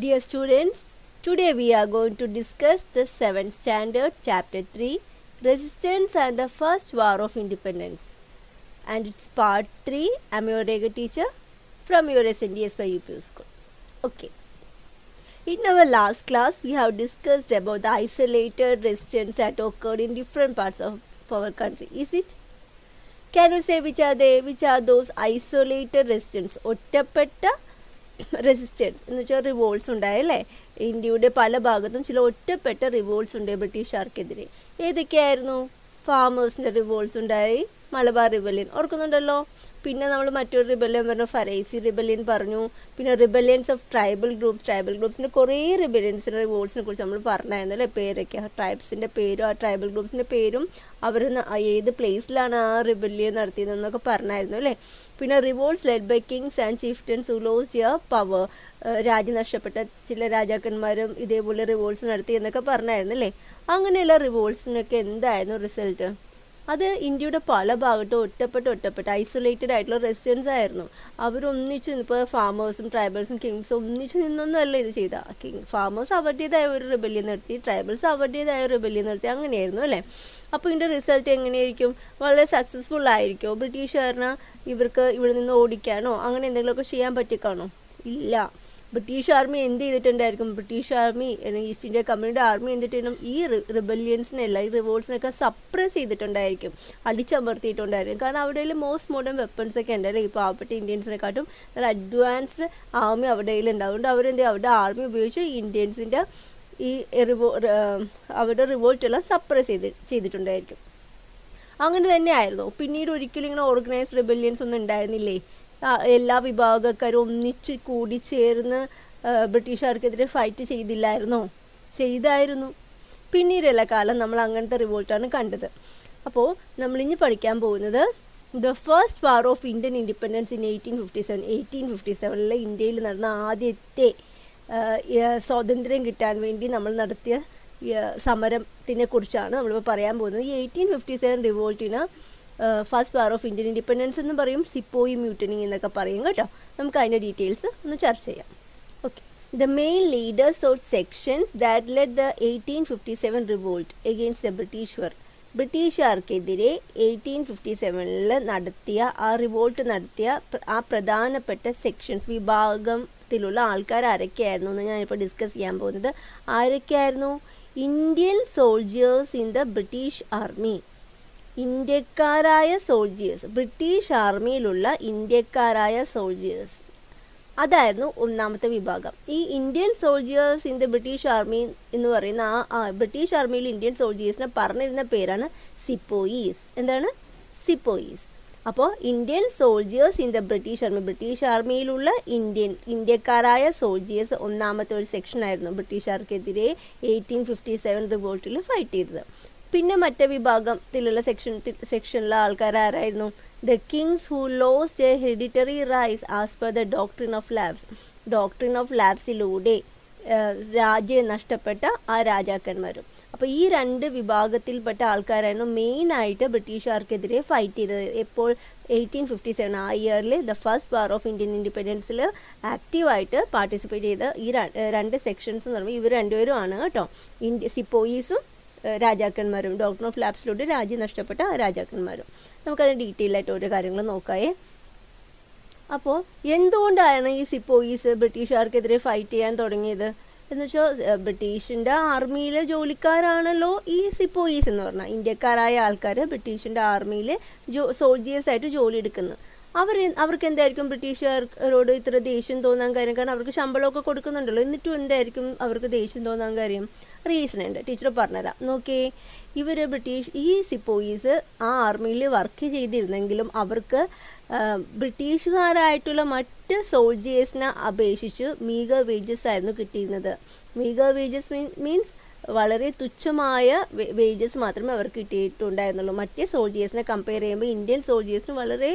Dear students, today we are going to discuss the 7th standard chapter 3 Resistance and the First War of Independence, and it's part 3. I'm your Rega teacher from your SNDS by UP School. Okay. In our last class, we have discussed about the isolated resistance that occurred in different parts of our country. Is it? Can you say which are they? Which are those isolated resistance? ഒറ്റപ്പെട്ട resistance എന്ന് വെച്ചാൽ revolts ഉണ്ടായല്ലേ. ഇന്ത്യയുടെ പല ഭാഗത്തും ചില ഒറ്റപ്പെട്ട revolts ഉണ്ട് ബ്രിട്ടീഷുകാർക്കെതിരെ. ഏതൊക്കെയായിരുന്നു? ഫാമേഴ്സിൻ്റെ റിവോൾട്ട്സ് ഉണ്ടായി, മലബാർ റിബല്യൻ ഓർക്കുന്നുണ്ടല്ലോ. പിന്നെ നമ്മൾ മറ്റൊരു റിബല്യൻ പറഞ്ഞു, ഫറേസി റിബല്യൻ പറഞ്ഞു. പിന്നെ റിബല്യൻസ് ഓഫ് ട്രൈബൽ ഗ്രൂപ്പ്സിൻ്റെ കുറേ റിബല്യൻസിൻ്റെ റിവോൾട്ട്സിനെ കുറിച്ച് നമ്മൾ പറഞ്ഞായിരുന്നു അല്ലേ. പേരൊക്കെ ട്രൈബ്സിൻ്റെ പേരും ആ ട്രൈബൽ ഗ്രൂപ്പ്സിൻ്റെ പേരും അവർ ഏത് പ്ലേസിലാണ് ആ റിബല്യൻ നടത്തിയതെന്നൊക്കെ പറഞ്ഞായിരുന്നു അല്ലേ. പിന്നെ revolts led by kings and chieftains who lost your power, രാജ്യം നഷ്ടപ്പെട്ട ചില രാജാക്കന്മാരും ഇതേപോലെ റിവോൾട്ട്സ് നടത്തി എന്നൊക്കെ പറഞ്ഞായിരുന്നു അല്ലേ. അങ്ങനെയുള്ള റിവോൾട്ട്സിനൊക്കെ എന്തായിരുന്നു റിസൾട്ട്? അത് ഇന്ത്യയുടെ പല ഭാഗത്തും ഒറ്റപ്പെട്ട ഐസൊലേറ്റഡ് ആയിട്ടുള്ള റെസിസ്റ്റൻസ് ആയിരുന്നു. അവരൊന്നിച്ച് ഇപ്പോൾ ഫാമേഴ്സും ട്രൈബൽസും കിങ്സും ഒന്നിച്ച് നിന്നൊന്നും അല്ല ഇത് ചെയ്ത. ഫാമേഴ്സ് അവരുടേതായ ഒരു റിബല്യൻ നടത്തി, ട്രൈബൽസ് അവരുടേതായ ഒരു റിബല്യൻ നടത്തി, അങ്ങനെയായിരുന്നു അല്ലേ. അപ്പോൾ ഇതിൻ്റെ റിസൾട്ട് എങ്ങനെയായിരിക്കും? വളരെ സക്സസ്ഫുൾ ആയിരിക്കുമോ? ബ്രിട്ടീഷുകാരന് ഇവർക്ക് ഇവിടെ നിന്ന് ഓടിക്കാനോ അങ്ങനെ എന്തെങ്കിലുമൊക്കെ ചെയ്യാൻ പറ്റിക്കാണോ? ഇല്ല. ബ്രിട്ടീഷ് ആർമി എന്ത് ചെയ്തിട്ടുണ്ടായിരിക്കും? ബ്രിട്ടീഷ് ആർമി ഈസ്റ്റ് ഇന്ത്യ കമ്പനിയുടെ ആർമി എന്തിട്ടുണ്ടാവും? ഈ റിബല്യൻസിനെല്ലാം ഈ റിവോൾട്ട്സിനൊക്കെ സപ്രസ് ചെയ്തിട്ടുണ്ടായിരിക്കും, അടിച്ചമർത്തിയിട്ടുണ്ടായിരിക്കും. കാരണം അവിടെ മോസ്റ്റ് മോഡേൺ വെപ്പൺസ് ഒക്കെ ഉണ്ടല്ലേ. ഈ പാവപ്പെട്ട ഇന്ത്യൻസിനെക്കാട്ടും നല്ല അഡ്വാൻസ്ഡ് ആർമി അവിടെ ഉണ്ടാവുകൊണ്ട് അവരെന്ത് അവരുടെ ആർമി ഉപയോഗിച്ച് ഇന്ത്യൻസിൻ്റെ ഈ അവരുടെ റിവോൾട്ടെല്ലാം സപ്രസ് ചെയ്തിട്ടുണ്ടായിരിക്കും. അങ്ങനെ തന്നെ ആയിരുന്നു. പിന്നീട് ഒരിക്കലും ഇങ്ങനെ ഓർഗനൈസ്ഡ് റിബല്യൻസ് ഒന്നും ഉണ്ടായിരുന്നില്ലേ. എല്ലാ വിഭാഗക്കാരും ഒന്നിച്ച് കൂടി ചേർന്ന് ബ്രിട്ടീഷുകാർക്കെതിരെ ഫൈറ്റ് ചെയ്തില്ലായിരുന്നോ? ചെയ്തായിരുന്നു. പിന്നീടുള്ള കാലം നമ്മൾ അങ്ങനത്തെ റിവോൾട്ടാണ് കണ്ടത്. അപ്പോൾ നമ്മളിനി പഠിക്കാൻ പോകുന്നത് the first war of Indian independence in 1857. 1857 ഇന്ത്യയിൽ നടന്ന ആദ്യത്തെ സ്വാതന്ത്ര്യം കിട്ടാൻ വേണ്ടി നമ്മൾ നടത്തിയ സമരത്തിനെ കുറിച്ചാണ് നമ്മളിപ്പോൾ പറയാൻ പോകുന്നത്. ഈ 1857 റിവോൾട്ടിന് first war of Indian independence എന്ന് പറയും, സിപ്പോയി മ്യൂട്ടനി എന്നൊക്കെ പറയും കേട്ടോ. നമുക്ക് അതിൻ്റെ ഡീറ്റെയിൽസ് ഒന്ന് ചർച്ച ചെയ്യാം. Okay. The main leaders or sections that lead the 1857 revolt against the ബ്രിട്ടീഷുകാർക്കെതിരെ 1857 നടത്തിയ ആ റിവോൾട്ട് നടത്തിയ ആ പ്രധാനപ്പെട്ട സെക്ഷൻസ് വിഭാഗത്തിലുള്ള ആൾക്കാർ ആരൊക്കെയായിരുന്നു എന്ന് ഞാനിപ്പോൾ ഡിസ്കസ് ചെയ്യാൻ പോകുന്നത്. ആരൊക്കെയായിരുന്നു? Indian soldiers in the British army. ഇന്ത്യക്കാരായ സോൾജിയേഴ്സ്, ബ്രിട്ടീഷ് ആർമിയിലുള്ള ഇന്ത്യക്കാരായ സോൾജിയേഴ്സ്, അതായിരുന്നു ഒന്നാമത്തെ വിഭാഗം. ഈ Indian soldiers in the British army എന്ന് പറയുന്ന ആ ബ്രിട്ടീഷ് ആർമിയിൽ ഇന്ത്യൻ സോൾജിയേഴ്സിനെ പറഞ്ഞിരുന്ന പേരാണ് സിപ്പോയീസ്. എന്താണ്? സിപ്പോയീസ്. അപ്പോൾ Indian soldiers in the British ആർമിയിലുള്ള ഇന്ത്യക്കാരായ സോൾജിയേഴ്സ് ഒന്നാമത്തെ ഒരു സെക്ഷനായിരുന്നു ബ്രിട്ടീഷുകാർക്കെതിരെ 1857 റിവോൾട്ടിൽ ഫൈറ്റ് ചെയ്തത്. പിന്നെ മറ്റേ വിഭാഗത്തിലുള്ള സെക്ഷനിലെ ആൾക്കാർ ആരായിരുന്നു? The kings who lost a hereditary rights as per the doctrine of ലാബ്സിലൂടെ രാജ്യം നഷ്ടപ്പെട്ട ആ രാജാക്കന്മാരും. അപ്പോൾ ഈ രണ്ട് വിഭാഗത്തിൽപ്പെട്ട ആൾക്കാരായിരുന്നു മെയിനായിട്ട് ബ്രിട്ടീഷുകാർക്കെതിരെ ഫൈറ്റ് ചെയ്തത്. എപ്പോൾ? 1857 ആ ഇയറിൽ the first war of Indian ഇൻഡിപെൻഡൻസിൽ ആക്റ്റീവായിട്ട് പാർട്ടിസിപ്പേറ്റ് ചെയ്ത ഈ രണ്ട് സെക്ഷൻസ് എന്ന് പറയുമ്പോൾ ഇവർ രണ്ടുപേരും ആണ് കേട്ടോ. സിപ്പോയീസും രാജാക്കന്മാരും, ഡോക്ടർ ഓഫ് ലാബ്സിലൂടെ രാജ്യം നഷ്ടപ്പെട്ട രാജാക്കന്മാരും. നമുക്കതിന് ഡീറ്റെയിൽ ആയിട്ട് ഓരോ കാര്യങ്ങൾ നോക്കായേ. അപ്പോൾ എന്തുകൊണ്ടാണ് ഈ സിപ്പോയീസ് ബ്രിട്ടീഷുകാർക്കെതിരെ ഫൈറ്റ് ചെയ്യാൻ തുടങ്ങിയത് എന്ന് വെച്ചാൽ ബ്രിട്ടീഷിൻ്റെ ആർമിയിലെ ജോലിക്കാരാണല്ലോ ഈ സിപ്പോയീസ് എന്ന് പറഞ്ഞാൽ. ഇന്ത്യക്കാരായ ആൾക്കാർ ബ്രിട്ടീഷിൻ്റെ ആർമിയിൽ സോൾജിയേഴ്സായിട്ട് ജോലി എടുക്കുന്നത്. അവർക്ക് എന്തായിരിക്കും ബ്രിട്ടീഷുകാരോട് ഇത്ര ദേഷ്യം തോന്നാൻ കാര്യം? കാരണം അവർക്ക് ശമ്പളമൊക്കെ കൊടുക്കുന്നുണ്ടല്ലോ. എന്നിട്ടും എന്തായിരിക്കും അവർക്ക് ദേഷ്യം തോന്നാൻ കാര്യം? റീസൺ ഉണ്ട്, ടീച്ചർ പറഞ്ഞുതരാം. നോക്കേ, ഈ സിപ്പോയീസ് ആ ആർമിയിൽ വർക്ക് ചെയ്തിരുന്നെങ്കിലും അവർക്ക് ബ്രിട്ടീഷുകാരായിട്ടുള്ള മറ്റ് സോൾജിയേഴ്സിനെ അപേക്ഷിച്ച് മീഗർ വേജസ് ആയിരുന്നു കിട്ടിയിരുന്നത്. മീഗർ വേജസ് മീൻസ് വളരെ തുച്ഛമായ വേജസ് മാത്രമേ അവർക്ക് കിട്ടിയിട്ടുണ്ടായിരുന്നുള്ളൂ. മറ്റേ സോൾജിയേഴ്സിനെ കമ്പയർ ചെയ്യുമ്പോൾ ഇന്ത്യൻ സോൾജിയേഴ്സിന് വളരെ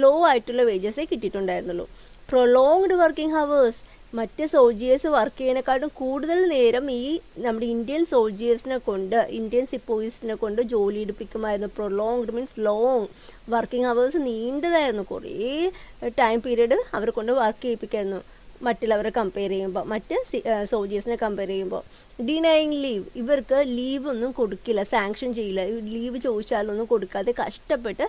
ലോ ആയിട്ടുള്ള വേജസേ കിട്ടിയിട്ടുണ്ടായിരുന്നുള്ളൂ. പ്രൊലോങ്ഡ് വർക്കിംഗ് ഹവേഴ്സ്, മറ്റ് സോൾജിയേഴ്സ് വർക്ക് ചെയ്യുന്നതിനെക്കാട്ടും കൂടുതൽ നേരം ഈ നമ്മുടെ ഇന്ത്യൻ സിപ്പോയീസിനെ കൊണ്ട് ജോലി എടുപ്പിക്കുമായിരുന്നു. Prolonged means long working hours, നീണ്ടതായിരുന്നു. കുറേ ടൈം പീരീഡ് അവരെ കൊണ്ട് വർക്ക് ചെയ്യിപ്പിക്കായിരുന്നു. മറ്റുള്ളവരെ കമ്പയർ ചെയ്യുമ്പോൾ, മറ്റ് സോൾജേഴ്സിനെ കമ്പയർ ചെയ്യുമ്പോൾ. ഡിനൈങ് ലീവ്, ഇവർക്ക് ലീവ് ഒന്നും കൊടുക്കില്ല, സാങ്ഷൻ ചെയ്യില്ല, ലീവ് ചോദിച്ചാലൊന്നും കൊടുക്കാതെ കഷ്ടപ്പെട്ട്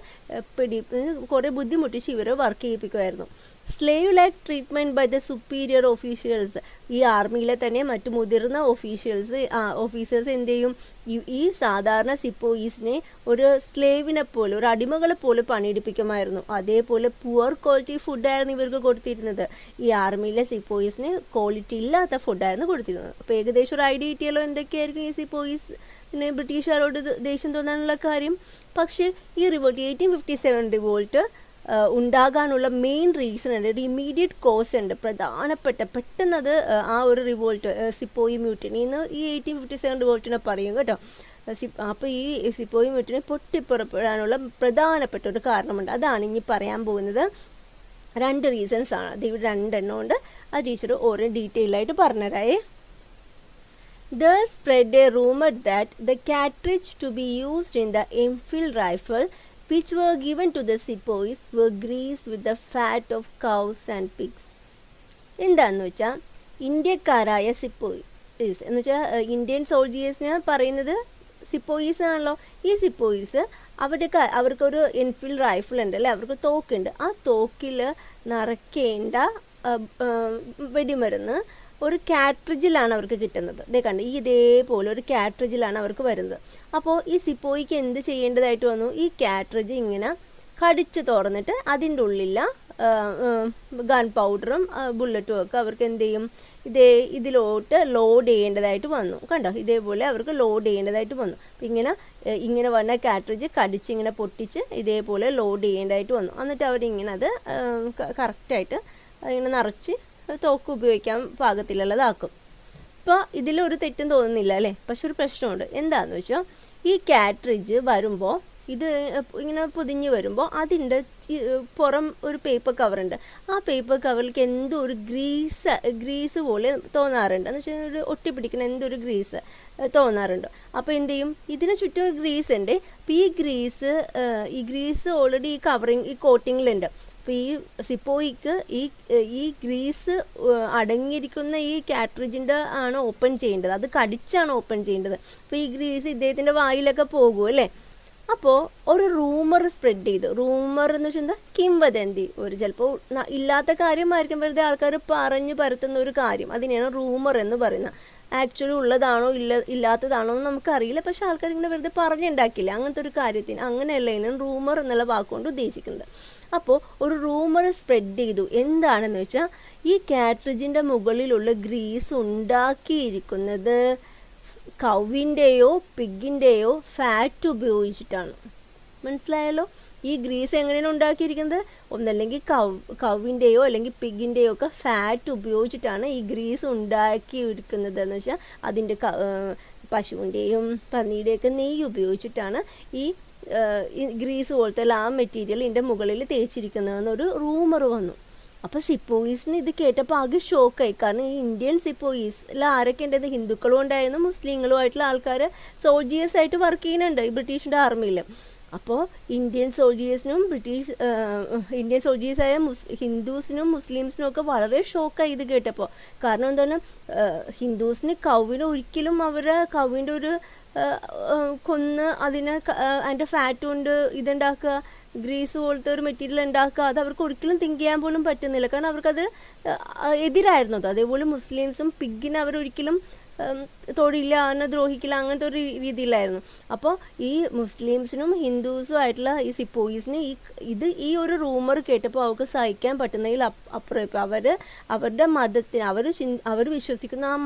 കുറേ ബുദ്ധിമുട്ടിച്ച് ഇവരെ വർക്ക് ചെയ്യിപ്പിക്കുമായിരുന്നു. Slave like treatment by the superior officials, ഈ ആർമിയിലെ തന്നെ മറ്റു മുതിർന്ന ഓഫീസേഴ്സ് എന്ത് ചെയ്യും, ഈ സാധാരണ സിപ്പോയീസിനെ ഒരു സ്ലേവിനെ പോലെ, ഒരു അടിമകളെ പോലെ പണിയെടുപ്പിക്കുമായിരുന്നു. അതേപോലെ പുവർ ക്വാളിറ്റി ഫുഡായിരുന്നു ഇവർക്ക് കൊടുത്തിരുന്നത്. ഈ ആർമിയിലെ സിപ്പോയീസിന് ക്വാളിറ്റി ഇല്ലാത്ത ഫുഡായിരുന്നു കൊടുത്തിരുന്നത്. അപ്പോൾ ഏകദേശം ഒരു ഐഡിയ കിട്ടിയല്ലോ എന്തൊക്കെയായിരിക്കും ഈ സിപ്പോയീസിന് ബ്രിട്ടീഷുകാരോട് ദേഷ്യം തോന്നാനുള്ള കാര്യം. പക്ഷേ ഈ റിവോൾട്ട് 1857 റിവോൾട്ട് ഉണ്ടാകാനുള്ള മെയിൻ റീസൺ ഉണ്ട്, ഒരു ഇമ്മീഡിയറ്റ് കോസ് ഉണ്ട്, പെട്ടെന്നത് ആ ഒരു റിവോൾട്ട്, സിപ്പോയി മ്യൂട്ടിനി എന്ന് ഈ 1857 റിവോൾട്ടിനെ പറയും കേട്ടോ. അപ്പോൾ ഈ സിപ്പോയി മ്യൂട്ടിനി പൊട്ടിപ്പുറപ്പെടാനുള്ള പ്രധാനപ്പെട്ട ഒരു കാരണമുണ്ട്. അതാണ് ഇനി പറയാൻ പോകുന്നത്. 2 റീസൺസ് ആണ്, അത് ഇവിടെ 2 എണ്ണം ഉണ്ട്. ആ ടീച്ചർ ഓരോ ഡീറ്റെയിൽ ആയിട്ട് പറഞ്ഞുതരായേ. There spread a rumor that the cartridge to be used in the Enfield rifle, which were given to the sepoys, were greased with the fat of cows and pigs. എന്താണെന്ന് വെച്ചാൽ ഇന്ത്യക്കാരായ സിപ്പോയിസ് എന്ന് വെച്ചാൽ Indian സോൾജിയേഴ്സിന് പറയുന്നത് സിപ്പോയീസ് ആണല്ലോ. ഈ സിപ്പോയീസ് അവർക്കൊരു Enfield rifle ഉണ്ട് അല്ലേ, അവർക്ക് തോക്കുണ്ട്. ആ തോക്കിൽ നിറയ്ക്കേണ്ട വെടിമരുന്ന് ഒരു കാട്രിഡ്ജിലാണ് അവർക്ക് കിട്ടുന്നത്. ഇതേപോലെ ഒരു കാട്രിഡ്ജിലാണ് അവർക്ക് വരുന്നത്. അപ്പോൾ ഈ സിപ്പോയിക്ക് എന്ത് ചെയ്യേണ്ടതായിട്ട് വന്നു, ഈ കാട്രിഡ്ജ് ഇങ്ങനെ കടിച്ച് തുറന്നിട്ട് അതിൻ്റെ ഉള്ളിൽ ഗൺ പൗഡറും ബുള്ളറ്റും ഒക്കെ അവർക്ക് എന്ത് ചെയ്യും, ഇതിലോട്ട് ലോഡ് ചെയ്യേണ്ടതായിട്ട് വന്നു. കണ്ടോ, ഇതേപോലെ അവർക്ക് ലോഡ് ചെയ്യേണ്ടതായിട്ട് വന്നു. അപ്പം ഇങ്ങനെ വന്ന കാട്രിഡ്ജ് കടിച്ച് ഇങ്ങനെ പൊട്ടിച്ച് ഇതേപോലെ ലോഡ് ചെയ്യേണ്ടതായിട്ട് വന്നു. എന്നിട്ട് അവരിങ്ങനെ അത് കറക്റ്റായിട്ട് ഇങ്ങനെ നിറച്ച് തോക്ക് ഉപയോഗിക്കാൻ പാകത്തിലുള്ളതാക്കും. ഇപ്പോൾ ഇതിലൊരു തെറ്റും തോന്നുന്നില്ല അല്ലേ. പക്ഷെ ഒരു പ്രശ്നമുണ്ട്. എന്താണെന്ന് വെച്ചാൽ ഈ കാട്രിഡ്ജ് വരുമ്പോൾ ഇത് ഇങ്ങനെ പൊതിഞ്ഞ് വരുമ്പോൾ അതിൻ്റെ പുറം ഒരു പേപ്പർ കവറുണ്ട്. ആ പേപ്പർ കവറിലേക്ക് എന്തോ ഒരു ഗ്രീസ് പോലെ തോന്നാറുണ്ട്. എന്ന് വെച്ചാൽ ഒരു ഒട്ടിപ്പിടിക്കുന്ന എന്തോ ഒരു ഗ്രീസ് തോന്നാറുണ്ട്. അപ്പോൾ എന്ത് ചെയ്യും, ഇതിന് ചുറ്റും ഒരു ഗ്രീസ് ഉണ്ട്. അപ്പോൾ ഈ ഗ്രീസ് ഓൾറെഡി ഈ കോട്ടിങ്ങിലുണ്ട്. അപ്പോൾ ഈ സിപ്പോയിക്ക് ഈ ഗ്രീസ് അടങ്ങിയിരിക്കുന്ന ഈ കാട്രിഡ്ജിൻ്റെ ആണ് ഓപ്പൺ ചെയ്യേണ്ടത്, അത് കടിച്ചാണ് ഓപ്പൺ ചെയ്യേണ്ടത്. അപ്പോൾ ഈ ഗ്രീസ് ഇദ്ദേഹത്തിൻ്റെ വായിലൊക്കെ പോകും അല്ലേ. അപ്പോൾ ഒരു റൂമർ സ്പ്രെഡ് ചെയ്തു. റൂമർ എന്ന് വെച്ചാൽ എന്താ, കിംവദന്തി, ഒരു ചിലപ്പോൾ ഇല്ലാത്ത കാര്യമായിരിക്കും, വെറുതെ ആൾക്കാർ പറഞ്ഞു പരത്തുന്ന ഒരു കാര്യം, അതിനെയാണ് റൂമർ എന്ന് പറയുന്നത്. ആക്ച്വലി ഉള്ളതാണോ ഇല്ലാത്തതാണോ എന്ന് നമുക്കറിയില്ല, പക്ഷെ ആൾക്കാർ ഇങ്ങനെ വെറുതെ പറഞ്ഞുണ്ടാക്കില്ല അങ്ങനത്തെ ഒരു കാര്യത്തിന്. അങ്ങനെയല്ല ഇതിനും റൂമർ എന്നുള്ള വാക്കുകൊണ്ട് ഉദ്ദേശിക്കുന്നത്. അപ്പോൾ ഒരു റൂമർ സ്പ്രെഡ് ചെയ്തു. എന്താണെന്ന് വെച്ചാൽ ഈ കാട്രിഡ്ജിൻ്റെ മുകളിലുള്ള ഗ്രീസ് ഉണ്ടാക്കിയിരിക്കുന്നത് കൗവിൻ്റെയോ പിഗിൻ്റെയോ ഫാറ്റ് ഉപയോഗിച്ചിട്ടാണ്. മനസ്സിലായല്ലോ. ഈ ഗ്രീസ് എങ്ങനെയാണ് ഉണ്ടാക്കിയിരിക്കുന്നത്, ഒന്നല്ലെങ്കിൽ കൗവിൻ്റെയോ അല്ലെങ്കിൽ പിഗിൻ്റെയോ ഒക്കെ ഫാറ്റ് ഉപയോഗിച്ചിട്ടാണ് ഈ ഗ്രീസ് ഉണ്ടാക്കിയിരിക്കുന്നത്. എന്ന് വെച്ചാൽ അതിൻ്റെ പശുവിൻ്റെയും പന്നിയുടെയൊക്കെ നെയ്യ് ഉപയോഗിച്ചിട്ടാണ് ഈ ഗ്രീസ് പോലത്തെ ആ മെറ്റീരിയൽ ഇതിൻ്റെ മുകളിൽ തേച്ചിരിക്കുന്നതെന്നൊരു റൂമർ വന്നു. അപ്പോൾ സിപ്പോയീസിന് ഇത് കേട്ടപ്പോൾ ആകെ ഷോക്കായി. കാരണം ഈ ഇന്ത്യൻ സിപ്പോയീസിൽ ആരൊക്കെ ഉണ്ടത്, ഹിന്ദുക്കളും ഉണ്ടായിരുന്നു, മുസ്ലിങ്ങളും ആയിട്ടുള്ള ആൾക്കാർ സോൾജിയേഴ്സായിട്ട് വർക്ക് ചെയ്യുന്നുണ്ട് ഈ ബ്രിട്ടീഷിൻ്റെ ആർമിയിൽ. അപ്പോൾ ഇന്ത്യൻ സോൾജിയേഴ്സായ ഹിന്ദുസിനും മുസ്ലിംസിനും ഒക്കെ വളരെ ഷോക്കായി ഇത് കേട്ടപ്പോൾ. കാരണം എന്താണ്, ഹിന്ദുസിന് കൗവിന് ഒരിക്കലും കൗവിൻ്റെ ഒരു കൊന്ന് അതിൻ്റെ ഫാറ്റ് കൊണ്ട് ഇതുണ്ടാക്കുക, ഗ്രീസ് പോലത്തെ ഒരു മെറ്റീരിയൽ ഉണ്ടാക്കുക, അത് അവർക്ക് ഒരിക്കലും തിങ്ക് ചെയ്യാൻ പോലും പറ്റുന്നില്ല. കാരണം അവർക്കത് എതിരായിരുന്നു അത്. അതേപോലെ മുസ്ലിംസും പിഗിനെ അവരൊരിക്കലും തൊഴില്ല, അവനെ ദ്രോഹിക്കില്ല, അങ്ങനത്തെ ഒരു രീതിയിലായിരുന്നു. അപ്പോൾ ഈ മുസ്ലിംസിനും ഹിന്ദുസും ആയിട്ടുള്ള ഈ സിപ്പോയീസിന് ഈ ഒരു റൂമർ കേട്ടപ്പോൾ അവർക്ക് സഹിക്കാൻ പറ്റുന്നതിൽ അപ്പുറം. ഇപ്പോൾ അവരുടെ മതത്തിന് അവർ വിശ്വസിക്കുന്ന ആ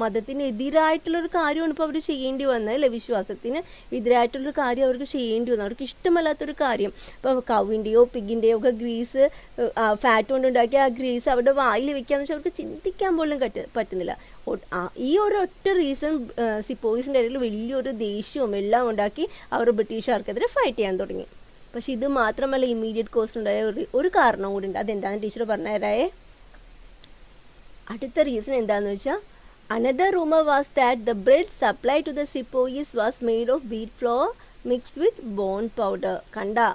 മതത്തിന് എതിരായിട്ടുള്ളൊരു കാര്യമാണ് ഇപ്പോൾ അവർ ചെയ്യേണ്ടി വന്നത് അല്ലേ. വിശ്വാസത്തിന് എതിരായിട്ടുള്ളൊരു കാര്യം അവർക്ക് ചെയ്യേണ്ടി വന്നു, അവർക്ക് ഇഷ്ടമല്ലാത്തൊരു കാര്യം. ഇപ്പോൾ കൗവിൻ്റെയോ പിഗിൻ്റെയോ ഒക്കെ ഗ്രീസ് ഫാറ്റ് കൊണ്ടുണ്ടാക്കിയ ആ ഗ്രീസ് അവരുടെ വായിൽ വെക്കാന്ന് വെച്ചാൽ അവർക്ക് ചിന്തിക്കാൻ പോലും പറ്റുന്നില്ല. ഈ ഒരു ഒറ്റ റീസൺ സിപ്പോയീസിൻ്റെ ഇടയിൽ വലിയൊരു ദേഷ്യവും എല്ലാം ഉണ്ടാക്കി അവർ ബ്രിട്ടീഷുകാർക്കെതിരെ ഫൈറ്റ് ചെയ്യാൻ തുടങ്ങി. പക്ഷെ ഇത് മാത്രമല്ല ഇമ്മീഡിയറ്റ് കോസ് ഉണ്ടായ ഒരു കാരണം കൂടി ഉണ്ട്. അതെന്താണെന്ന് ടീച്ചർ പറഞ്ഞുതരായേ. അടുത്ത റീസൺ എന്താണെന്ന് വെച്ചാൽ, another rumour was that the bread supply to the sepoys was made of wheat flour mixed with bone powder.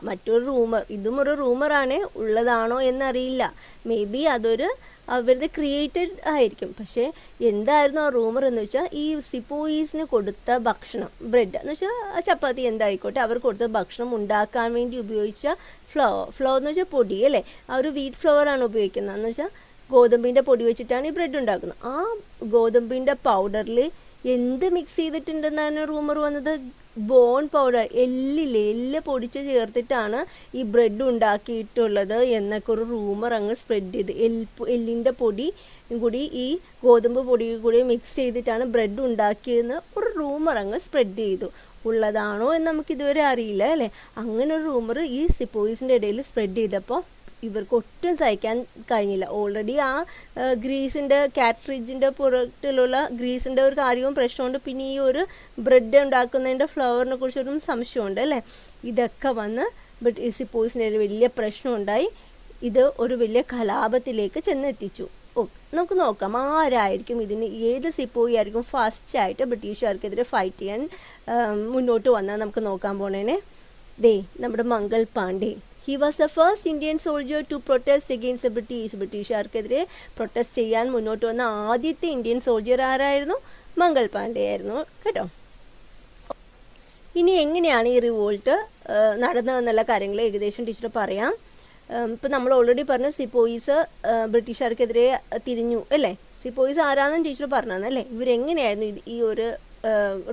മറ്റൊരു റൂമർ, ഇതും ഒരു റൂമറാണ്, ഉള്ളതാണോ എന്നറിയില്ല. മേ ബി അതൊരു അവരുടെ ക്രിയേറ്റഡ് ആയിരിക്കും. പക്ഷേ എന്തായിരുന്നു ആ റൂമർ എന്ന് വെച്ചാൽ ഈ സിപ്പോയീസിന് കൊടുത്ത ഭക്ഷണം, ബ്രെഡ് എന്ന് വെച്ചാൽ ചപ്പാത്തി എന്തായിക്കോട്ടെ, അവർ കൊടുത്ത ഭക്ഷണം ഉണ്ടാക്കാൻ വേണ്ടി ഉപയോഗിച്ച ഫ്ലവർ എന്ന് വെച്ചാൽ പൊടി അല്ലേ, ആ ഒരു വീറ്റ് ഫ്ലവറാണ് ഉപയോഗിക്കുന്നത്. എന്ന് വെച്ചാൽ ഗോതമ്പിൻ്റെ പൊടി വെച്ചിട്ടാണ് ഈ ബ്രെഡ് ഉണ്ടാക്കുന്നത്. ആ ഗോതമ്പിൻ്റെ പൗഡറിൽ എന്ത് മിക്സ് ചെയ്തിട്ടുണ്ടെന്നാണ് റൂമർ വന്നത്? ബോൺ പൗഡർ, എല്ല് പൊടിച്ച് ചേർത്തിട്ടാണ് ഈ ബ്രെഡ് ഉണ്ടാക്കിയിട്ടുള്ളത് എന്നൊക്കെ ഒരു റൂമർ അങ്ങ് സ്പ്രെഡ് ചെയ്ത്, എല്ലിൻ്റെ പൊടി കൂടി ഈ ഗോതമ്പ് പൊടി കൂടി മിക്സ് ചെയ്തിട്ടാണ് ബ്രെഡ് ഉണ്ടാക്കിയതെന്ന് ഒരു റൂമർ അങ്ങ് സ്പ്രെഡ് ചെയ്തു. ഉള്ളതാണോ എന്ന് നമുക്കിതുവരെ അറിയില്ല അല്ലേ. അങ്ങനെ ഒരു റൂമർ ഈ സിപ്പോയിസിൻ്റെ ഇടയിൽ സ്പ്രെഡ് ചെയ്തപ്പോൾ ഇവർക്ക് ഒട്ടും സഹിക്കാൻ കഴിഞ്ഞില്ല. ഓൾറെഡി ആ ഗ്രീസിൻ്റെ കാറ്റ്രിഡ്ജിൻ്റെ പുറത്തിലുള്ള ഗ്രീസിൻ്റെ ഒരു കാര്യവും പ്രശ്നമുണ്ട്, പിന്നെ ഈ ഒരു ബ്രെഡ് ഉണ്ടാക്കുന്നതിൻ്റെ ഫ്ലവറിനെ കുറിച്ചൊരു സംശയമുണ്ട് അല്ലേ. ഇതൊക്കെ വന്ന് ഈ സിപ്പോയിസിൻ്റെ ഒരു വലിയ പ്രശ്നമുണ്ടായി. ഇത് ഒരു വലിയ കലാപത്തിലേക്ക് ചെന്നെത്തിച്ചു. നമുക്ക് നോക്കാം ആരായിരിക്കും ഇതിന്, ഏത് സിപ്പോയി ആയിരിക്കും ഫസ്റ്റായിട്ട് ബ്രിട്ടീഷുകാർക്കെതിരെ ഫൈറ്റ് ചെയ്യാൻ മുന്നോട്ട് വന്നാൽ നമുക്ക് നോക്കാൻ പോണേനെ. നമ്മുടെ Mangal Pandey. He was the first Indian soldier to protest against the British. ബ്രിട്ടീഷുകാർക്കെതിരെ പ്രൊട്ടസ്റ്റ് ചെയ്യാൻ മുന്നോട്ട് വന്ന ആദ്യത്തെ ഇന്ത്യൻ സോൾജിയർ ആരായിരുന്നു? മംഗൾ പാണ്ഡെ ആയിരുന്നു കേട്ടോ. ഇനി എങ്ങനെയാണ് ഈ റിവോൾട്ട് നടന്നതെന്നുള്ള കാര്യങ്ങൾ ഏകദേശം ടീച്ചർ പറയാം. ഇപ്പം നമ്മൾ ഓൾറെഡി പറഞ്ഞു സിപ്പോയിസ് ബ്രിട്ടീഷുകാർക്കെതിരെ തിരിഞ്ഞു അല്ലേ. സിപ്പോയിസ് ആരാണെന്ന് ടീച്ചർ പറഞ്ഞല്ലേ. ഇവരെങ്ങനെയായിരുന്നു ഈ ഒരു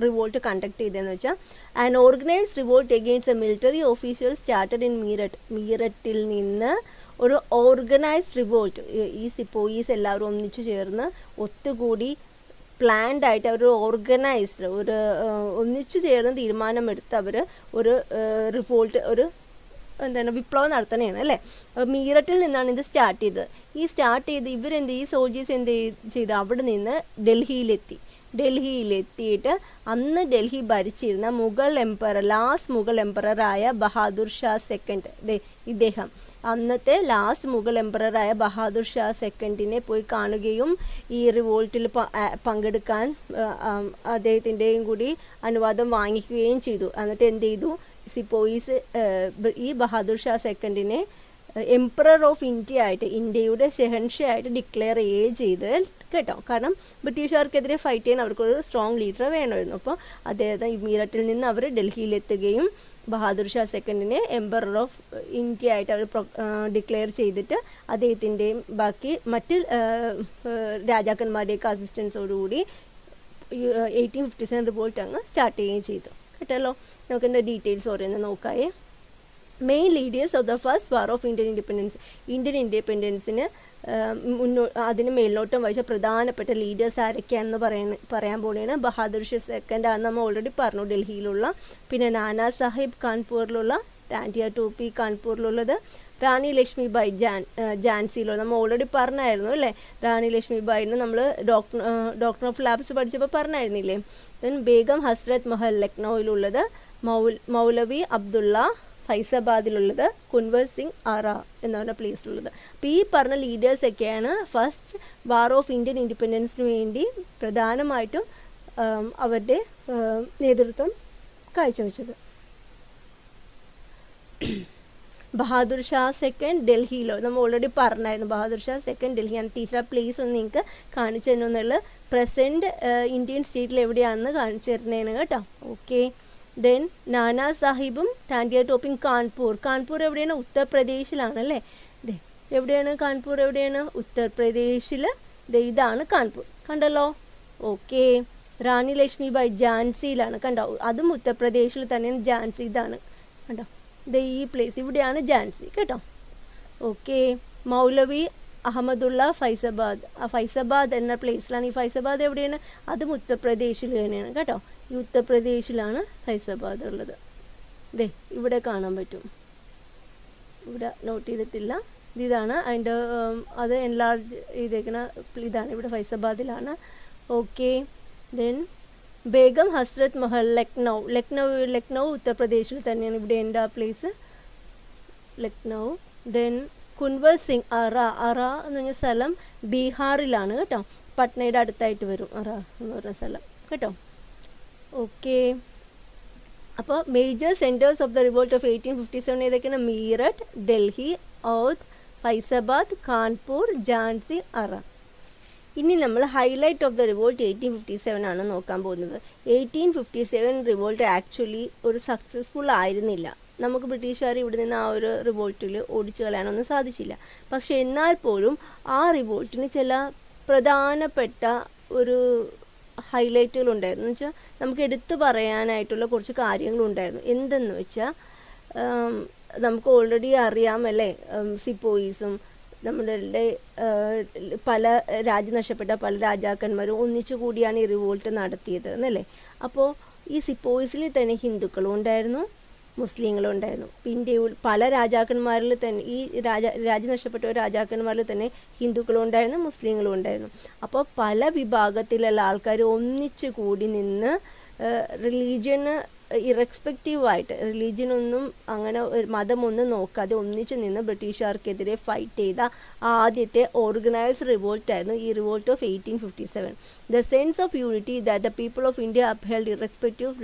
റിവോൾട്ട് കണ്ടക്ട് ചെയ്തതെന്ന് വെച്ചാൽ, an organised revolt against the military officials started in മീററ്റിൽ നിന്ന് ഒരു ഓർഗനൈസ്ഡ് റിവോൾട്ട്, ഈ സിപ്പോയീസ് എല്ലാവരും ഒന്നിച്ചു ചേർന്ന് ഒത്തുകൂടി പ്ലാൻഡ് ആയിട്ട് അവർ ഓർഗനൈസ്ഡ് ഒരു ഒന്നിച്ചു ചേർന്ന് തീരുമാനമെടുത്ത് അവർ ഒരു റിവോൾട്ട്, ഒരു വിപ്ലവം നടത്തണേണ് അല്ലേ. മീററ്റിൽ നിന്നാണ് ഇത് സ്റ്റാർട്ട് ചെയ്തത്. ഈ സോൾജേഴ്സ് എന്ത് ചെയ്ത് അവിടെ നിന്ന് ഡൽഹിയിലെത്തിയിട്ട് അന്ന് ഡൽഹി ഭരിച്ചിരുന്ന ലാസ്റ്റ് മുഗൾ എംപററായ ബഹാദൂർ ഷാ സെക്കൻഡ്, ഇദ്ദേഹം അന്നത്തെ ലാസ്റ്റ് മുഗൾ എംപററായ ബഹാദൂർ ഷാ സെക്കൻഡിനെ പോയി കാണുകയും ഈ റിവോൾട്ടിൽ പങ്കെടുക്കാൻ അദ്ദേഹത്തിൻ്റെയും കൂടി അനുവാദം വാങ്ങിക്കുകയും ചെയ്തു. എന്നിട്ട് എന്ത് ചെയ്തു? സിപ്പോയീസ് ഈ ബഹാദൂർ ഷാ സെക്കൻഡിനെ എംപറർ ഓഫ് ഇന്ത്യ ആയിട്ട്, ഇന്ത്യയുടെ ഷെഹൻഷാ ആയിട്ട് ഡിക്ലെയർ ചെയ്യുകയും ചെയ്ത് കേട്ടോ. കാരണം ബ്രിട്ടീഷുകാർക്കെതിരെ ഫൈറ്റ് ചെയ്യാൻ അവർക്കൊരു സ്ട്രോങ് ലീഡർ വേണമായിരുന്നു. അപ്പോൾ അദ്ദേഹത്തെ മീററ്റിൽ നിന്ന് അവർ ഡൽഹിയിലെത്തുകയും ബഹാദൂർ ഷാ സെക്കൻഡിനെ എംപറർ ഓഫ് ഇന്ത്യ ആയിട്ട് അവർ ഡിക്ലെയർ ചെയ്തിട്ട് അദ്ദേഹത്തിൻ്റെയും ബാക്കി മറ്റ് രാജാക്കന്മാരുടെയൊക്കെ അസിസ്റ്റൻസോടുകൂടി 1857 റിവോൾട്ട് അങ്ങ് സ്റ്റാർട്ട് ചെയ്യുകയും ചെയ്തു കേട്ടല്ലോ. നമുക്ക് എൻ്റെ ഡീറ്റെയിൽസ് ഓരോന്ന് നോക്കായേ. Main leaders of the first war of Indian ഇൻഡിപെൻഡൻസിന് അതിന് മേൽനോട്ടം വഹിച്ച പ്രധാനപ്പെട്ട ലീഡേഴ്സ് ആരൊക്കെയാണെന്ന് പറയാൻ പോവുകയാണ്. ബഹാദൂർ ഷാ സെക്കൻഡ് ആണ് നമ്മൾ ഓൾറെഡി പറഞ്ഞു, ഡൽഹിയിലുള്ള. പിന്നെ നാനാ സാഹിബ് കാൺപൂരിലുള്ള, ടാൻഡിയ ടോപ്പി കാൺപൂരിലുള്ളത്, റാണി ലക്ഷ്മിബായി ഝാൻസിയിലുള്ള, നമ്മൾ ഓൾറെഡി പറഞ്ഞായിരുന്നു അല്ലേ. റാണി ലക്ഷ്മിബായിന് നമ്മൾ ഡോക്ടർ ഓഫ് ലാബ്സ് പഠിച്ചപ്പോൾ പറഞ്ഞായിരുന്നില്ലേ. ദെൻ ബേഗം ഹസ്രത് മഹൽ ലക്നൌവിലുള്ളത്, മൗലവി അബ്ദുള്ള ഫൈസാബാദിലുള്ളത്, കുൻവർ സിംഗ് ആറ എന്ന് പറഞ്ഞ പ്ലേസിലുള്ളത്. അപ്പോൾ ഈ പറഞ്ഞ ലീഡേഴ്സൊക്കെയാണ് ഫസ്റ്റ് വാർ ഓഫ് ഇന്ത്യൻ ഇൻഡിപെൻഡൻസിന് വേണ്ടി പ്രധാനമായിട്ടും അവരുടെ നേതൃത്വം കാഴ്ചവെച്ചത്. ബഹാദൂർ ഷാ സെക്കൻഡ് ഡൽഹിയിലോ നമ്മൾ ഓൾറെഡി പറഞ്ഞായിരുന്നു. ബഹാദൂർ ഷാ സെക്കൻഡ് ഡൽഹിയാണ്. ടീച്ചർ ആ പ്ലേസ് ഒന്ന് നിങ്ങൾക്ക് കാണിച്ചു തരണമെന്നുള്ള പ്രസൻറ്റ് ഇന്ത്യൻ സ്റ്റേറ്റിൽ എവിടെയാണെന്ന് കാണിച്ചു തരണേന്ന് കേട്ടോ. ഓക്കെ. ദെൻ നാനാ സാഹിബും ടാൻഡിയ ടോപ്പിയും കാൺപൂർ എവിടെയാണ്? ഉത്തർപ്രദേശിലാണല്ലേ. എവിടെയാണ് കാൺപൂർ? എവിടെയാണ്? ഉത്തർപ്രദേശിൽ. ഇതാണ് കാൺപൂർ, കണ്ടല്ലോ. ഓക്കെ. റാണി ലക്ഷ്മിബായി ഝാൻസിയിലാണ്, കണ്ടോ? അതും ഉത്തർപ്രദേശിൽ തന്നെയാണ്. ഝാൻസി ഇതാണ്, കണ്ടോ? ഈ പ്ലേസ് ഇവിടെയാണ് ഝാൻസി കേട്ടോ. ഓക്കെ. മൗലവി അഹമ്മദുള്ള ഫൈസാബാദ് എന്ന പ്ലേസിലാണ്. ഈ ഫൈസാബാദ് എവിടെയാണ്? അതും ഉത്തർപ്രദേശിൽ തന്നെയാണ് കേട്ടോ. ഈ ഉത്തർപ്രദേശിലാണ് ഫൈസാബാദ് ഉള്ളത്. ഇവിടെ കാണാൻ പറ്റും, ഇവിടെ നോട്ട് ചെയ്തിട്ടില്ല. ഇതാണ് അതിൻ്റെ അത് എൻലാർജ് ചെയ്തേക്കുന്ന ഇതാണ്, ഇവിടെ ഫൈസാബാദിലാണ്. ഓക്കെ. ദെൻ ബേഗം ഹസ്രത് മഹൽ ലക്നൗ ഉത്തർപ്രദേശിൽ തന്നെയാണ്. ഇവിടെ എൻ്റെ ആ പ്ലേസ് ലക്നൗ. ദെൻ കുൻവർ സിംഗ് ആറ എന്ന് പറഞ്ഞ സ്ഥലം ബീഹാറിലാണ് കേട്ടോ. പട്നയുടെ അടുത്തായിട്ട് വരും അറ എന്ന് പറഞ്ഞ സ്ഥലം കേട്ടോ. ഓക്കെ. അപ്പോൾ major centres of the revolt of 1857 ഏതൊക്കെയാണ്? മീററ്റ്, ഡൽഹി, ഔധ്, ഫൈസാബാദ്, കാൺപൂർ, ഝാൻസി, അറ. ഇനി നമ്മൾ ഹൈലൈറ്റ് ഓഫ് ദ റിവോൾട്ട് 1857 ആണ് നോക്കാൻ പോകുന്നത്. 1857 റിവോൾട്ട് ആക്ച്വലി ഒരു സക്സസ്ഫുൾ ആയിരുന്നില്ല. നമുക്ക് ബ്രിട്ടീഷുകാർ ഇവിടെ നിന്ന് ആ ഒരു റിവോൾട്ടിൽ ഓടിച്ചു കളയാനൊന്നും സാധിച്ചില്ല. പക്ഷെ എന്നാൽ പോലും ആ റിവോൾട്ടിന് ചില പ്രധാനപ്പെട്ട ഒരു ഹൈലൈറ്റുകളുണ്ടായിരുന്നു. എന്ന് വെച്ചാൽ നമുക്ക് എടുത്തു പറയാനായിട്ടുള്ള കുറച്ച് കാര്യങ്ങളുണ്ടായിരുന്നു. എന്തെന്ന് വെച്ചാൽ നമുക്ക് ഓൾറെഡി അറിയാമല്ലേ, സിപ്പോയിസും നമ്മളുടെ പല നഷ്ടപ്പെട്ട പല രാജാക്കന്മാരും ഒന്നിച്ചു കൂടിയാണ് ഈ റിവോൾട്ട് നടത്തിയത് എന്നല്ലേ. അപ്പോൾ ഈ സിപ്പോയിസിൽ തന്നെ ഹിന്ദുക്കളും ഉണ്ടായിരുന്നു, മുസ്ലിങ്ങളും ഉണ്ടായിരുന്നു. പിന്നെ പല രാജാക്കന്മാരിൽ തന്നെ ഈ രാജ്യം നഷ്ടപ്പെട്ട രാജാക്കന്മാരിൽ തന്നെ ഹിന്ദുക്കളും ഉണ്ടായിരുന്നു, മുസ്ലിങ്ങളും ഉണ്ടായിരുന്നു. അപ്പോൾ പല വിഭാഗത്തിലുള്ള ആൾക്കാർ ഒന്നിച്ചു കൂടി നിന്ന് റിലീജിയന് ഇറസ്പെക്റ്റീവായിട്ട്, റിലീജിയനൊന്നും അങ്ങനെ മതമൊന്നും നോക്കാതെ ഒന്നിച്ചു നിന്ന് ബ്രിട്ടീഷുകാർക്കെതിരെ ഫൈറ്റ് ചെയ്ത ആദ്യത്തെ ഓർഗനൈസ്ഡ് റിവോൾട്ടായിരുന്നു ഈ revolt of 1857. The sense of unity that the people of India upheld irrespective of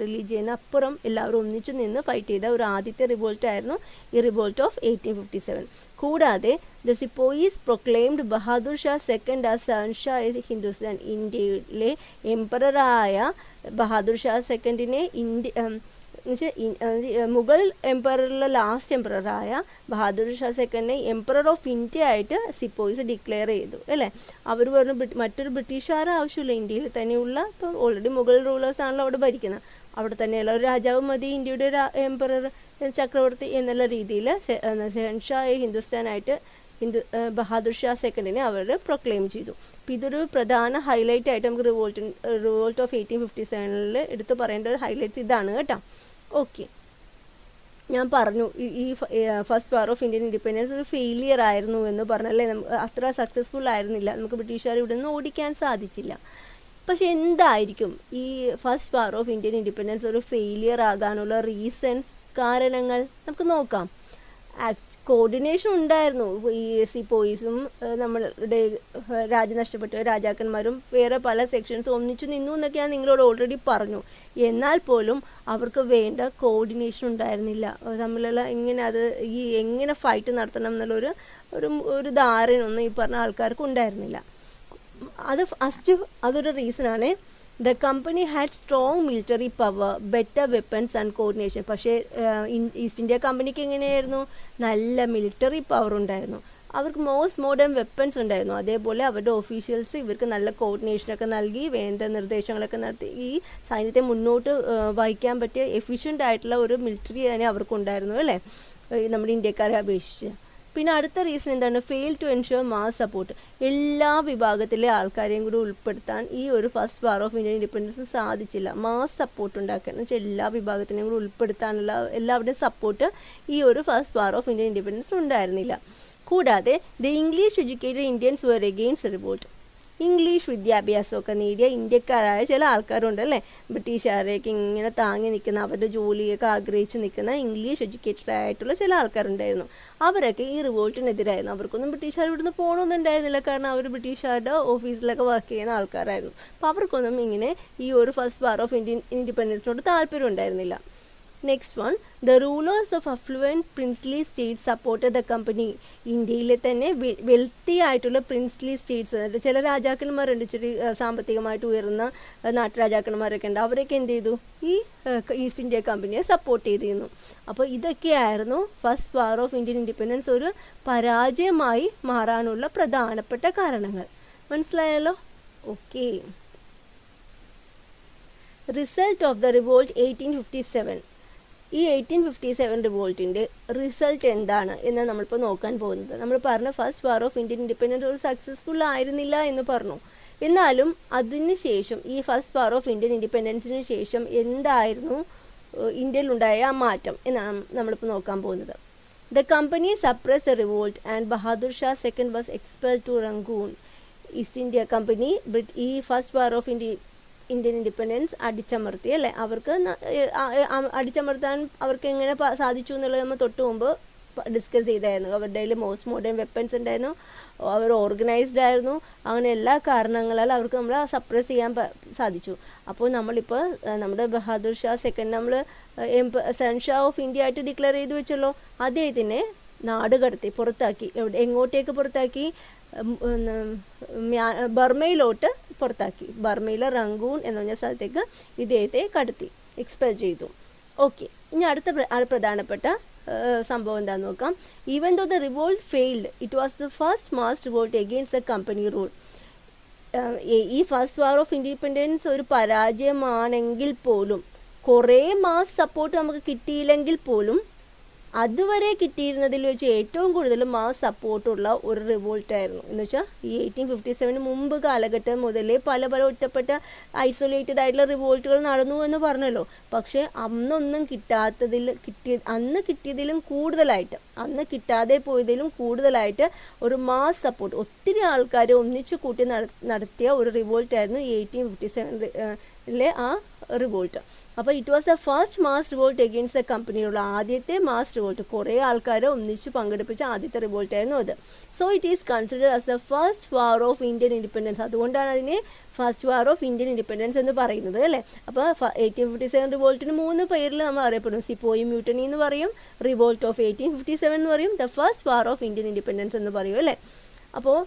റിലീജിയന് അപ്പുറം എല്ലാവരും ഒന്നിച്ചു നിന്ന് ഫൈറ്റ് ചെയ്ത ഒരു ആദ്യത്തെ റിവോൾട്ടായിരുന്നു ഈ റിവോൾട്ട് ഓഫ് 1857. കൂടാതെ the sepoys proclaimed Bahadur Shah second as Shah Hindustan. ഇന്ത്യയിലെ എംപററായ ബഹാദൂർ ഷാ സെക്കൻഡിനെ മുഗൾ എംപററിലെ ലാസ്റ്റ് എംപററായ ബഹാദൂർ ഷാ സെക്കൻഡിനെ എംപറർ ഓഫ് ഇന്ത്യ ആയിട്ട് സിപ്പോയിസ് ഡിക്ലെയർ ചെയ്തു അല്ലേ. അവർ പറഞ്ഞു മറ്റൊരു ബ്രിട്ടീഷുകാരെ ആവശ്യമില്ല, ഇന്ത്യയിൽ തന്നെയുള്ള ഇപ്പോൾ ഓൾറെഡി മുഗൾ റൂളേഴ്സ് ആണല്ലോ അവിടെ ഭരിക്കുന്നത്, അവിടെ തന്നെയുള്ള ഒരു രാജാവ് മതി ഇന്ത്യയുടെ ഒരു എംപറർ ചക്രവർത്തി എന്നുള്ള രീതിയിൽ ഷാ ഹിന്ദുസ്ഥാനായിട്ട് ബഹാദൂർ ഷാ സെക്കൻഡിനെ അവർ പ്രൊക്ലെയിം ചെയ്തു. അപ്പോൾ ഇതൊരു പ്രധാന ഹൈലൈറ്റ് ആയിട്ട് നമുക്ക് റിവോൾട്ട് ഓഫ് 1857 എടുത്ത് പറയേണ്ട ഒരു ഹൈലൈറ്റ്സ് ഇതാണ് കേട്ടോ. ഓക്കെ, ഞാൻ പറഞ്ഞു ഈ first war of Indian independence ഒരു ഫെയിലിയർ ആയിരുന്നു എന്ന് പറഞ്ഞല്ലേ. അത്ര സക്സസ്ഫുൾ ആയിരുന്നില്ല, നമുക്ക് ബ്രിട്ടീഷുകാർ ഇവിടെ നിന്ന് ഓടിക്കാൻ സാധിച്ചില്ല. പക്ഷെ എന്തായിരിക്കും ഈ first war of Indian independence ഒരു ഫെയിലിയർ ആകാനുള്ള റീസൺസ്, കാരണങ്ങൾ നമുക്ക് നോക്കാം. കോർഡിനേഷൻ ഉണ്ടായിരുന്നു. ഈ സിപ്പോയിസും നമ്മളുടെ രാജ്യം നഷ്ടപ്പെട്ട രാജാക്കന്മാരും വേറെ പല സെക്ഷൻസ് ഒന്നിച്ചു നിന്നു എന്നൊക്കെ ഞാൻ നിങ്ങളോട് ഓൾറെഡി പറഞ്ഞു. എന്നാൽ പോലും അവർക്ക് വേണ്ട കോർഡിനേഷൻ ഉണ്ടായിരുന്നില്ല. തമ്മിലുള്ള എങ്ങനെ ഫൈറ്റ് നടത്തണം എന്നുള്ളൊരു ഒരു ധാരണയൊന്നും ഈ പറഞ്ഞ ആൾക്കാർക്ക് ഉണ്ടായിരുന്നില്ല. അതൊരു റീസണാണ്. The company had strong military power, better weapons and coordination. പക്ഷേ ഈസ്റ്റ് ഇന്ത്യ കമ്പനിക്ക് എങ്ങനെയായിരുന്നു? നല്ല മിലിറ്ററി പവർ ഉണ്ടായിരുന്നു, അവർക്ക് മോസ്റ്റ് മോഡേൺ വെപ്പൺസ് ഉണ്ടായിരുന്നു. അതേപോലെ അവരുടെ ഒഫീഷ്യൽസ് ഇവർക്ക് നല്ല കോർഡിനേഷനൊക്കെ നൽകി വേണ്ട നിർദ്ദേശങ്ങളൊക്കെ നടത്തി ഈ സൈന്യത്തെ മുന്നോട്ട് വഹിക്കാൻ പറ്റിയ എഫിഷ്യൻ്റ് ആയിട്ടുള്ള ഒരു മിലിറ്ററി തന്നെ അവർക്കുണ്ടായിരുന്നു അല്ലേ, നമ്മുടെ ഇന്ത്യക്കാരെ അപേക്ഷിച്ച്. പിന്നെ അടുത്ത റീസൺ എന്താണ്? Fail to ensure mass support. എല്ലാ വിഭാഗത്തിലെ ആൾക്കാരെയും കൂടി ഉൾപ്പെടുത്താൻ ഈ ഒരു first war of Indian independence സാധിച്ചില്ല. മാസ് സപ്പോർട്ട് ഉണ്ടാക്കുക എന്ന് വെച്ചാൽ എല്ലാ വിഭാഗത്തിനെയും കൂടി ഉൾപ്പെടുത്താനുള്ള എല്ലാവരുടെയും സപ്പോർട്ട് ഈ ഒരു first war of Indian independence ഉണ്ടായിരുന്നില്ല. കൂടാതെ the English educated Indians were against revolt. English വിദ്യാഭ്യാസമൊക്കെ നേടിയ ഇന്ത്യക്കാരായ ചില ആൾക്കാരുണ്ടല്ലേ, ബ്രിട്ടീഷുകാരേക്ക് ഇങ്ങനെ താങ്ങി നിൽക്കുന്ന, അവരുടെ ജോലിയൊക്കെ ആഗ്രഹിച്ച് നിൽക്കുന്ന ഇംഗ്ലീഷ് എഡ്യൂക്കേറ്റഡ് ആയിട്ടുള്ള ചില ആൾക്കാരുണ്ടായിരുന്നു. അവരൊക്കെ ഈ റിവോൾട്ടിനെതിരായിരുന്നു. അവർക്കൊന്നും ബ്രിട്ടീഷുകാർ ഇവിടുന്ന് പോകണമെന്നുണ്ടായിരുന്നില്ല, കാരണം അവർ ബ്രിട്ടീഷുകാരുടെ ഓഫീസിലൊക്കെ വർക്ക് ചെയ്യുന്ന ആൾക്കാരായിരുന്നു. അപ്പോൾ അവർക്കൊന്നും ഇങ്ങനെ ഈ ഒരു ഫസ്റ്റ് വാർ ഓഫ് ഇന്ത്യൻ ഇൻഡിപെൻഡൻസിനോട് താല്പര്യം ഉണ്ടായിരുന്നില്ല. Next one, the rulers of affluent princely States supported the company. ഇന്ത്യയിലെ തന്നെ വെൽത്തി ആയിട്ടുള്ള പ്രിൻസ്ലി സ്റ്റേറ്റ്സ്, ചില രാജാക്കന്മാരുണ്ട്, ഇച്ചിരി സാമ്പത്തികമായിട്ട് ഉയർന്ന നാട്ടുരാജാക്കന്മാരൊക്കെ ഉണ്ട്, അവരൊക്കെ എന്ത് ചെയ്തു? ഈ ഈസ്റ്റ് ഇന്ത്യ കമ്പനിയെ സപ്പോർട്ട് ചെയ്തിരുന്നു. അപ്പോൾ ഇതൊക്കെയായിരുന്നു first war of Indian independence ഒരു പരാജയമായി മാറാനുള്ള പ്രധാനപ്പെട്ട കാരണങ്ങൾ. മനസ്സിലായല്ലോ? Okay. Result of the revolt 1857. ഈ 1857 റിവോൾട്ടിൻ്റെ റിസൾട്ട് എന്താണ് എന്ന് നമ്മളിപ്പോൾ നോക്കാൻ പോകുന്നത്. നമ്മൾ പറഞ്ഞ first war of Indian independence ഒരു സക്സസ്ഫുൾ ആയിരുന്നില്ല എന്ന് പറഞ്ഞു. എന്നാലും അതിന് ശേഷം ഈ ഫസ്റ്റ് വാർ ഓഫ് ഇന്ത്യൻ ഇൻഡിപെൻഡൻസിന് ശേഷം എന്തായിരുന്നു ഇന്ത്യയിലുണ്ടായ ആ മാറ്റം എന്നാണ് നമ്മളിപ്പോൾ നോക്കാൻ പോകുന്നത്. The company suppress a revolt and Bahadur Shah second was expelled to Rangoon. East India company ഈ first war of Indian independence അടിച്ചമർത്തി അല്ലേ. അവർക്ക് അടിച്ചമർത്താൻ അവർക്ക് എങ്ങനെ സാധിച്ചു എന്നുള്ളത് നമ്മൾ തൊട്ട് മുമ്പ് ഡിസ്കസ് ചെയ്തായിരുന്നു. അവരുടെ കയ്യിൽ മോസ്റ്റ് മോഡേൺ വെപ്പൺസ് ഉണ്ടായിരുന്നു, അവർ ഓർഗനൈസ്ഡ് ആയിരുന്നു. അങ്ങനെ എല്ലാ കാരണങ്ങളാൽ അവർക്ക് നമ്മൾ സപ്രസ് ചെയ്യാൻ സാധിച്ചു. അപ്പോൾ നമ്മളിപ്പോൾ നമ്മുടെ ബഹാദൂർ ഷാ സെക്കൻഡ് നമ്മൾ സൺ ഷാ ഓഫ് ഇന്ത്യ ആയിട്ട് ഡിക്ലെയർ ചെയ്ത് വെച്ചല്ലോ. അദ്ദേഹത്തിനെ നാട് കടത്തി, പുറത്താക്കി. എങ്ങോട്ടേക്ക് പുറത്താക്കി? ബർമയിലോട്ട് പുറത്താക്കി. ബർമയിലെ റംഗൂൺ എന്ന് പറഞ്ഞ സ്ഥലത്തേക്ക് ഇദ്ദേഹത്തെ കടത്തി, എക്സ്പെൽ ചെയ്തു. ഓക്കെ, ഇനി അടുത്ത പ്രധാനപ്പെട്ട സംഭവം എന്താണെന്ന് നോക്കാം. Even though the revolt failed, it was the first mass revolt against the company rule. ഈ ഫസ്റ്റ് വാർ ഓഫ് ഇൻഡിപെൻഡൻസ് ഒരു പരാജയമാണെങ്കിൽ പോലും, കുറേ മാസ് സപ്പോർട്ട് നമുക്ക് കിട്ടിയില്ലെങ്കിൽ പോലും, അതുവരെ കിട്ടിയിരുന്നതിൽ വെച്ച് ഏറ്റവും കൂടുതൽ മാസ് സപ്പോർട്ടുള്ള ഒരു റിവോൾട്ടായിരുന്നു. എന്ന് വെച്ചാൽ ഈ 1857 മുമ്പ് കാലഘട്ടം മുതലേ പല ഒറ്റപ്പെട്ട ഐസൊലേറ്റഡ് ആയിട്ടുള്ള റിവോൾട്ടുകൾ നടന്നു എന്ന് പറഞ്ഞല്ലോ. പക്ഷേ അന്നൊന്നും അന്ന് കിട്ടിയതിലും കൂടുതലായിട്ട്, അന്ന് കിട്ടാതെ പോയതിലും കൂടുതലായിട്ട് ഒരു മാസ് സപ്പോർട്ട്, ഒത്തിരി ആൾക്കാരെ ഒന്നിച്ചു കൂട്ടി നടത്തിയ ഒരു റിവോൾട്ടായിരുന്നു 1857 ആ റിവോൾട്ട്. അപ്പോൾ it was the first mass revolt against the കമ്പനിയുള്ള ആദ്യത്തെ മാസ് റിവോൾട്ട്, കുറേ ആൾക്കാരെ ഒന്നിച്ച് പങ്കെടുപ്പിച്ച ആദ്യത്തെ റിവോൾട്ടായിരുന്നു അത്. So it is considered as the first war of Indian independence. അതുകൊണ്ടാണ് അതിനെ first war of Indian independence എന്ന് പറയുന്നത്, അല്ലേ? അപ്പോൾ 1857 റിവോൾട്ടിന് 3 പേരിൽ നമ്മൾ അറിയപ്പെടും. സിപ്പോയി മ്യൂട്ടണി എന്ന് പറയും, റിവോൾട്ട് ഓഫ് 1857 എന്ന് പറയും, the first war of Indian independence എന്ന് പറയും, അല്ലേ? അപ്പോൾ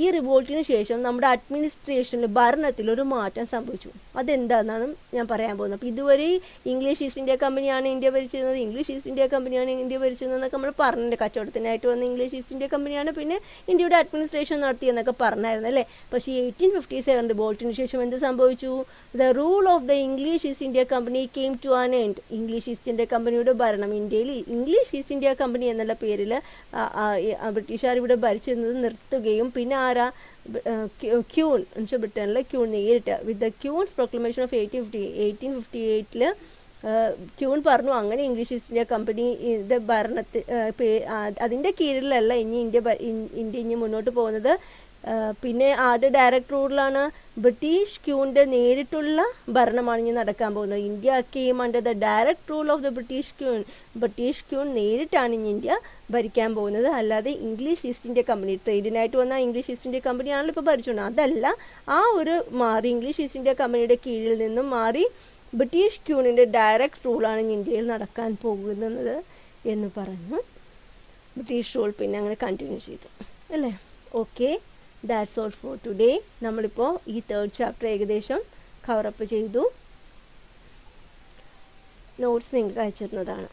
ഈ റിവോൾട്ടിന് ശേഷം നമ്മുടെ അഡ്മിനിസ്ട്രേഷനിൽ, ഭരണത്തിലൊരു മാറ്റം സംഭവിച്ചു. അതെന്താണെന്നാണ് ഞാൻ പറയാൻ പോകുന്നത്. അപ്പോൾ ഇതുവരെ ഇംഗ്ലീഷ് ഈസ്റ്റ് ഇന്ത്യ കമ്പനിയാണ് ഇന്ത്യ ഭരിച്ചിരുന്നത്, ഇംഗ്ലീഷ് ഈസ്റ്റ് ഇന്ത്യ കമ്പനിയാണ് ഇന്ത്യ ഭരിച്ചിരുന്നതെന്നൊക്കെ നമ്മൾ പറഞ്ഞിട്ടുണ്ട്. കച്ചവടത്തിനായിട്ട് വന്ന ഇംഗ്ലീഷ് ഈസ്റ്റ് ഇന്ത്യ കമ്പനിയാണ് പിന്നെ ഇന്ത്യയുടെ അഡ്മിനിസ്ട്രേഷൻ നടത്തിയെന്നൊക്കെ പറഞ്ഞായിരുന്നു, അല്ലേ? പക്ഷേ 1857 റിവോൾട്ടിന് ശേഷം എന്ത് സംഭവിച്ചു? The rule of the English East India company came to an end. English East India കമ്പനിയുടെ ഭരണം, ഇന്ത്യയിൽ ഇംഗ്ലീഷ് ഈസ്റ്റ് ഇന്ത്യ കമ്പനി എന്നുള്ള പേരിൽ ബ്രിട്ടീഷുകാർ ഇവിടെ ഭരിച്ചിരുന്നത് നിർത്തുകയും, പിന്നെ ആരാ? ക്യൂൺ എന്ന് വെച്ചാൽ ബ്രിട്ടനിലെ ക്യൂൺ നേരിട്ട് with the queen's proclamation of 1858 queen പറഞ്ഞു, അങ്ങനെ ഇംഗ്ലീഷ് ഈസ്റ്റ് ഇന്ത്യ കമ്പനി അതിൻ്റെ കീഴിലല്ല ഇനി ഇന്ത്യ ഇനി മുന്നോട്ട് പോകുന്നത്. പിന്നെ ആരുടെ ഡയറക്റ്റ് റൂളിലാണ്? ബ്രിട്ടീഷ് ക്യൂണിൻ്റെ നേരിട്ടുള്ള ഭരണമാണ് ഇനി നടക്കാൻ പോകുന്നത്. India came under the direct rule of the British queen. British queen നേരിട്ടാണ് ഇനി ഇന്ത്യ ഭരിക്കാൻ പോകുന്നത്, അല്ലാതെ ഇംഗ്ലീഷ് ഈസ്റ്റ് ഇന്ത്യ കമ്പനി, ട്രേഡിനായിട്ട് വന്ന ഇംഗ്ലീഷ് ഈസ്റ്റ് ഇന്ത്യ കമ്പനിയാണല്ലോ ഇപ്പോൾ ഭരിച്ചുകൊണ്ട്, അതല്ല. ആ ഒരു മാറി ഇംഗ്ലീഷ് ഈസ്റ്റ് ഇന്ത്യ കമ്പനിയുടെ കീഴിൽ നിന്നും മാറി ബ്രിട്ടീഷ് ക്യൂണിൻ്റെ ഡയറക്റ്റ് റൂളാണ് ഇന്ത്യയിൽ നടക്കാൻ പോകുന്നത് എന്ന് പറഞ്ഞു. ബ്രിട്ടീഷ് റൂൾ പിന്നെ അങ്ങനെ കണ്ടിന്യൂ ചെയ്തു, അല്ലേ? Okay, that's all for today. നമ്മളിപ്പോൾ ഈ 3rd ചാപ്റ്റർ ഏകദേശം കവറപ്പ് ചെയ്തു. നോട്ട്സ് നിങ്ങൾക്ക് അയച്ചിരുന്നതാണ്.